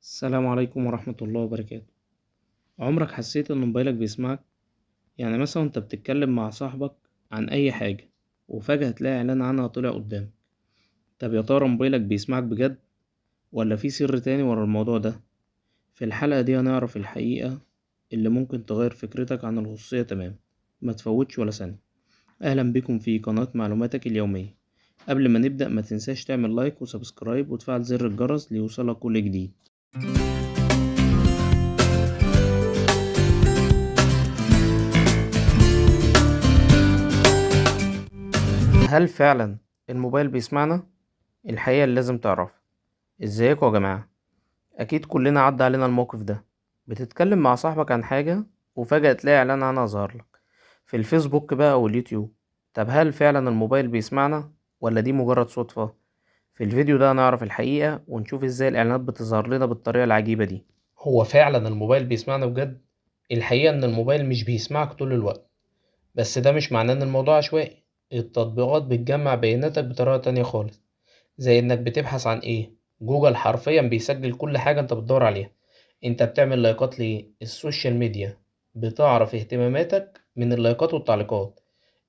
السلام عليكم ورحمة الله وبركاته. عمرك حسيت ان موبايلك بيسمعك؟ يعني مثلا انت بتتكلم مع صاحبك عن اي حاجة وفجأة تلاقي اعلان عنها طلع قدامك. طب يا ترى موبايلك بيسمعك بجد ولا في سر تاني ورا الموضوع ده؟ في الحلقة دي هنعرف الحقيقة اللي ممكن تغير فكرتك عن الخصوصية تمام. ما تفوتش ولا ثانية. اهلا بكم في قناة معلوماتك اليومية. قبل ما نبدأ ما تنساش تعمل لايك وسبسكرايب وتفعل زر الجرس ليوصلك كل جديد. هل فعلا الموبايل بيسمعنا؟ الحقيقة اللي لازم تعرفها. ازيكم يا جماعة؟ اكيد كلنا عدى علينا الموقف ده. بتتكلم مع صاحبك عن حاجة وفجأة تلاقي اعلان عنها ظهر لك في الفيسبوك بقى او اليوتيوب. طب هل فعلا الموبايل بيسمعنا ولا دي مجرد صدفة؟ في الفيديو ده هنعرف الحقيقة ونشوف ازاي الاعلانات بتظهر لنا بالطريقة العجيبة دي. هو فعلا الموبايل بيسمعنا بجد؟ الحقيقة ان الموبايل مش بيسمعك طول الوقت، بس ده مش معناه ان الموضوع عشوائي. التطبيقات بتجمع بياناتك بطريقة تانية خالص، زي انك بتبحث عن ايه. جوجل حرفيا بيسجل كل حاجة انت بتدور عليها. انت بتعمل لايكات ليه؟ السوشيال ميديا بتعرف اهتماماتك من اللايكات والتعليقات،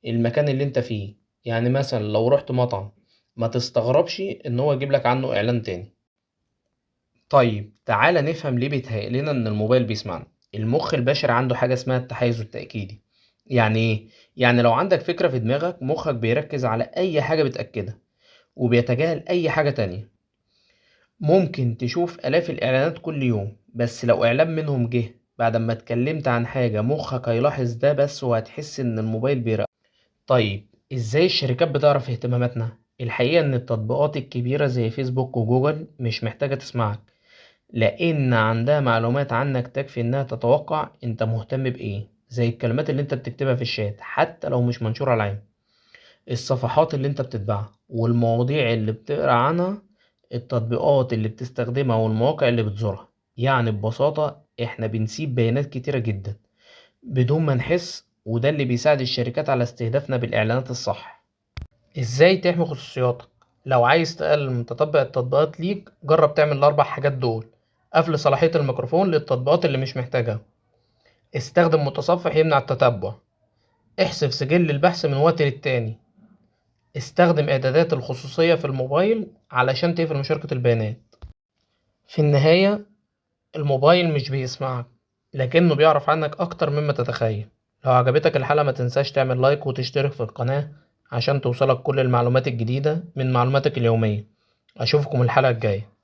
المكان اللي انت فيه. يعني مثلا لو رحت مطعم، ما تستغربش ان هو يجيب لك عنه اعلان تاني. طيب تعالى نفهم ليه بيتهيأ لنا ان الموبايل بيسمعنا. المخ البشري عنده حاجة اسمها التحيز التأكيدي. يعني ايه؟ يعني لو عندك فكرة في دماغك، مخك بيركز على اي حاجة بتأكدها وبيتجاهل اي حاجة تانية. ممكن تشوف آلاف الإعلانات كل يوم، بس لو إعلان منهم جه بعد ما اتكلمت عن حاجة، مخك هيلاحظ ده بس وهتحس إن الموبايل بيراقب. طيب إزاي الشركات بتعرف اهتماماتنا؟ الحقيقة إن التطبيقات الكبيرة زي فيسبوك وجوجل مش محتاجة تسمعك، لأن عندها معلومات عنك تكفي إنها تتوقع أنت مهتم بإيه، زي الكلمات اللي أنت بتكتبها في الشات حتى لو مش منشورة على العام، الصفحات اللي أنت بتتبعها، والمواضيع اللي بتقرا عنها، التطبيقات اللي بتستخدمها والمواقع اللي بتزورها. يعني ببساطة احنا بنسيب بيانات كتيرة جدا بدون ما نحس، وده اللي بيساعد الشركات على استهدافنا بالإعلانات الصح. ازاي تحمي خصوصياتك؟ لو عايز تقلل من تتبع التطبيقات ليك، جرب تعمل الأربع حاجات دول. قفل صلاحية الميكروفون للتطبيقات اللي مش محتاجها، استخدم متصفح يمنع التتبع، احذف سجل البحث من وقت للتاني، استخدم إعدادات الخصوصية في الموبايل علشان تقفل مشاركة البيانات. في النهاية، الموبايل مش بيسمعك، لكنه بيعرف عنك أكتر مما تتخيل. لو عجبتك الحلقة ما تنساش تعمل لايك وتشترك في القناة عشان توصلك كل المعلومات الجديدة من معلوماتك اليومية. أشوفكم الحلقة الجاية.